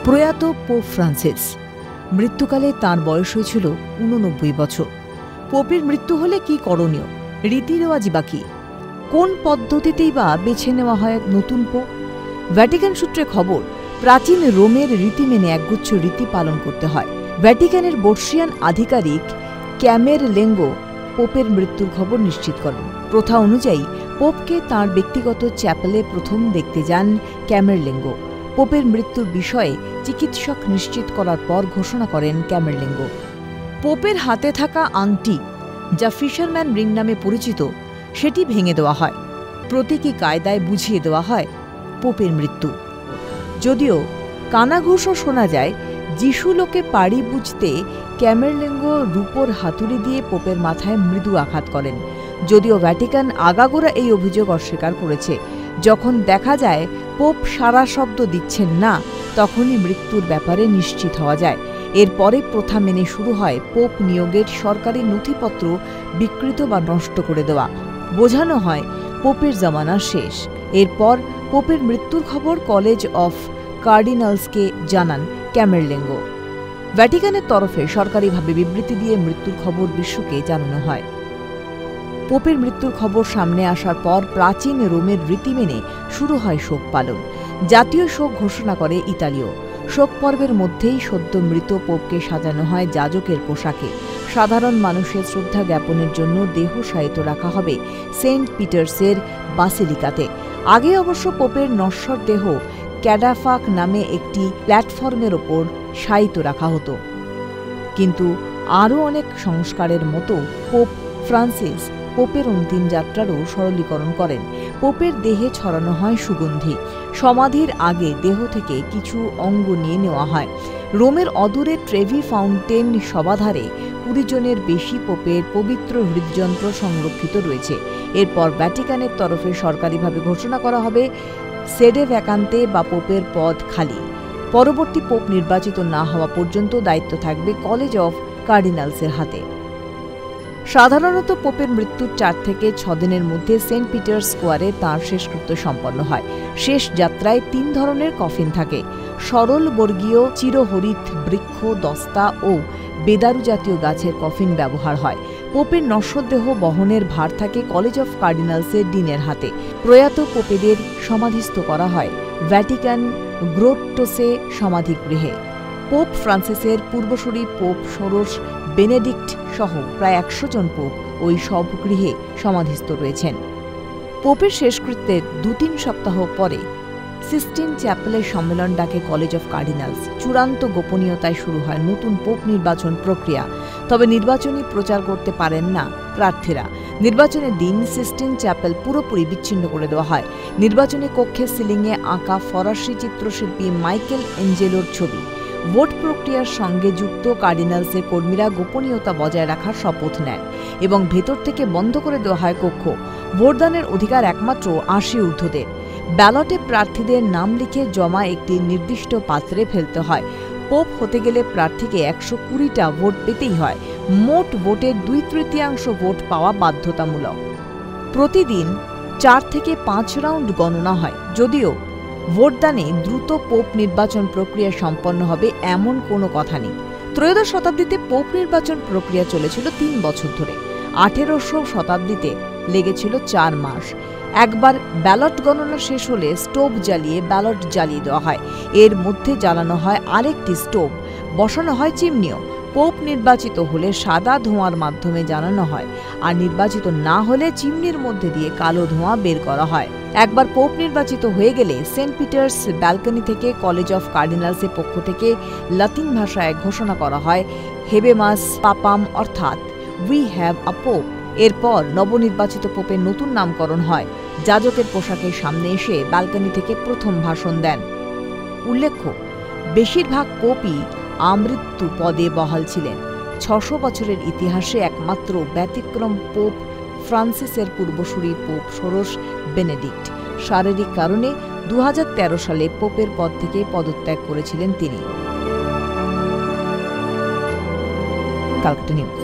প্রয়াত pope Francis. মৃত্যুকালে তাঁর বয়স হয়েছিল ৮৯ বছর। পোপের মৃত্যু হলে কি করণীয়, রীতি রেওয়াজ বা কি, কোন পদ্ধতিতেই বা বেছে নেওয়া হয় নতুন পোপ? ভ্যাটিকান সূত্রে খবর, প্রাচীন রোমের রীতি মেনে একগুচ্ছ রীতি পালন করতে হয়। ভ্যাটিকানের বর্ষিয়ান আধিকারিক ক্যামেরলেঙ্গো পোপের মৃত্যুর খবর নিশ্চিত করেন। প্রথা অনুযায়ী পোপকে তাঁর ব্যক্তিগত চ্যাপেলে প্রথম দেখতে যান ক্যামেরলেঙ্গো। পোপের মৃত্যুর বিষয়ে চিকিৎসক নিশ্চিত করার পর ঘোষণা করেন ক্যামেরলেঙ্গো। পোপের হাতে থাকা আংটি, যা ফিশারম্যান রিং নামে পরিচিত, সেটি ভেঙে দেওয়া হয়। প্রতীকী কায়দায় বুঝিয়ে দেওয়া হয় পোপের মৃত্যু। যদিও কানাঘুষো শোনা যায়, যিশুলোকে পাড়ি বুঝতে ক্যামেরলেঙ্গো রূপোর হাতুড়ি দিয়ে পোপের মাথায় মৃদু আঘাত করেন। যদিও ভ্যাটিকান আগাগোড়া এই অভিযোগ অস্বীকার করেছে। যখন দেখা যায় পোপ সারা শব্দ দিচ্ছেন না, তখনই মৃত্যুর ব্যাপারে নিশ্চিত হওয়া যায়। এরপরে প্রথা মেনে শুরু হয় পোপ নিয়োগের সরকারি নথিপত্র বিকৃত বা নষ্ট করে দেওয়া। বোঝানো হয় পোপের জামানা শেষ। এরপর পোপের মৃত্যুর খবর কলেজ অফ কার্ডিনালসকে জানান ক্যামেরলেঙ্গো। ভ্যাটিকানের তরফে সরকারিভাবে বিবৃতি দিয়ে মৃত্যুর খবর বিশ্বকে জানানো হয়। পোপের মৃত্যুর খবর সামনে আসার পর প্রাচীন রোমের রীতি মেনে শুরু হয় শোক পালন। জাতীয় শোক ঘোষণা করে ইতালিও। শোক পর্বের মধ্যেই সদ্য মৃত পোপকে সাজানো হয় যাজকের পোশাকে। সাধারণ মানুষের শ্রদ্ধা জ্ঞাপনের জন্য দেহ শায়িত রাখা হবে সেন্ট পিটার্সের বাসিলিকাতে। আগে অবশ্য পোপের নশ্বর দেহ ক্যাডাফাক নামে একটি প্ল্যাটফর্মের ওপর শায়িত রাখা হতো। কিন্তু আরও অনেক সংস্কারের মতো পোপ ফ্রান্সিস পোপের অন্তিম যাত্রারও সরলীকরণ করেন। পোপের দেহে ছড়ানো হয় সুগন্ধি। সমাধির আগে দেহ থেকে কিছু অঙ্গ নিয়ে নেওয়া হয়। রোমের অদূরে ট্রেভি ফাউন্টেন সমাধারে ২০ জনের বেশি পোপের পবিত্র হৃদযন্ত্র সংরক্ষিত রয়েছে। এরপর ভ্যাটিকানের তরফে সরকারিভাবে ঘোষণা করা হবে সেডে ভ্যাকান্তে বা পোপের পদ খালি। পরবর্তী পোপ নির্বাচিত না হওয়া পর্যন্ত দায়িত্ব থাকবে কলেজ অফ কার্ডিনালসের হাতে। সাধারণত পোপের মৃত্যুর ৪ থেকে ৬ দিনের মধ্যে সেন্ট পিটার্স স্কোয়ারে তাঁর শেষকৃত্য সম্পন্ন হয়। শেষ যাত্রায় ৩ ধরনের কফিন থাকে। সরল বর্গীয় চিরহরিৎ বৃক্ষ, দস্তা ও বেদারু জাতীয় গাছের কফিন ব্যবহার হয়। পোপের নশ্বরদেহ বহনের ভার থাকে কলেজ অফ কার্ডিনালসের ডিনের হাতে। প্রয়াত পোপেদের সমাধিস্থ করা হয় ভ্যাটিকান গ্রোট্টোসে সমাধিগৃহে। পোপ ফ্রান্সিসের পূর্বসূরি পোপ ষোড়শ বেনেডিক্ট সহ প্রায় ১০০ জন পোপ ওই সব গৃহে সমাধিস্থ রয়েছেন। পোপের শেষকৃত্যের ২-৩ সপ্তাহ পরে সিস্টিন চ্যাপেলের সম্মেলন ডাকে কলেজ অফ কার্ডিনালস। চূড়ান্ত গোপনীয়তায় শুরু হয় নতুন পোপ নির্বাচন প্রক্রিয়া। তবে নির্বাচনী প্রচার করতে পারেন না প্রার্থীরা। নির্বাচনের দিন সিস্টিন চ্যাপেল পুরোপুরি বিচ্ছিন্ন করে দেওয়া হয়। নির্বাচনী কক্ষে সিলিংয়ে আঁকা ফরাসি চিত্রশিল্পী মাইকেল এঞ্জেলোর ছবি। ভোট প্রক্রিয়ার সঙ্গে যুক্ত কার্ডিনালসের কর্মীরা গোপনীয়তা বজায় রাখার শপথ নেন এবং ভেতর থেকে বন্ধ করে দেওয়া হয় কক্ষ। ভোটদানের অধিকার একমাত্র ৮০ ঊর্ধ্বদের। ব্যালটে প্রার্থীদের নাম লিখে জমা একটি নির্দিষ্ট পাত্রে ফেলতে হয়। পোপ হতে গেলে প্রার্থীকে ১২০টা ভোট পেতেই হয়। মোট ভোটের ২/৩ ভোট পাওয়া বাধ্যতামূলক। প্রতিদিন ৪ থেকে ৫ রাউন্ড গণনা হয়। যদিও ভোটদানে দ্রুত পোপ নির্বাচন প্রক্রিয়া সম্পন্ন হবে এমন কোনো কথা নেই। ত্রয়োদশ শতাব্দীতে পোপ নির্বাচন প্রক্রিয়া চলেছিল ৩ বছর ধরে। ১৮০০ শতাব্দীতে লেগেছিল ৪ মাস। একবার ব্যালট গণনা শেষ হলে স্টোভ জ্বালিয়ে ব্যালট জ্বালিয়ে দেওয়া হয়। এর মধ্যে জ্বালানো হয় আরেকটি স্টোভ, বসানো হয় চিমনিও। পোপ নির্বাচিত হলে সাদা ধোঁয়ার মাধ্যমে জানানো হয়, আর নির্বাচিত না হলে চিমনির মধ্যে দিয়ে কালো ধোঁয়া বের করা হয়। একবার পোপ নির্বাচিত হয়ে গেলে সেন্ট পিটার্স ব্যালকনি থেকে কলেজ অফ কার্ডিনালসের পক্ষ থেকে লাতিন ভাষায় ঘোষণা করা হয় হেবেমাস পাপাম, অর্থাৎ উই হ্যাভ আ পোপ। এরপর নবনির্বাচিত পোপের নতুন নামকরণ হয়। যাজকের পোশাকের সামনে এসে ব্যালকনি থেকে প্রথম ভাষণ দেন। উল্লেখ্য, বেশিরভাগ পোপই আমৃত্যু পদে বহাল ছিলেন। ৬০০ বছরের ইতিহাসে একমাত্র ব্যতিক্রম পোপ ফ্রান্সিসের পূর্বসূরি পোপ ষোড়শ বেনেডিক্ট। শারীরিক কারণে ২০১৩ সালে পোপের পদ থেকে পদত্যাগ করেছিলেন তিনি। ক্যালকাটা নিউজ।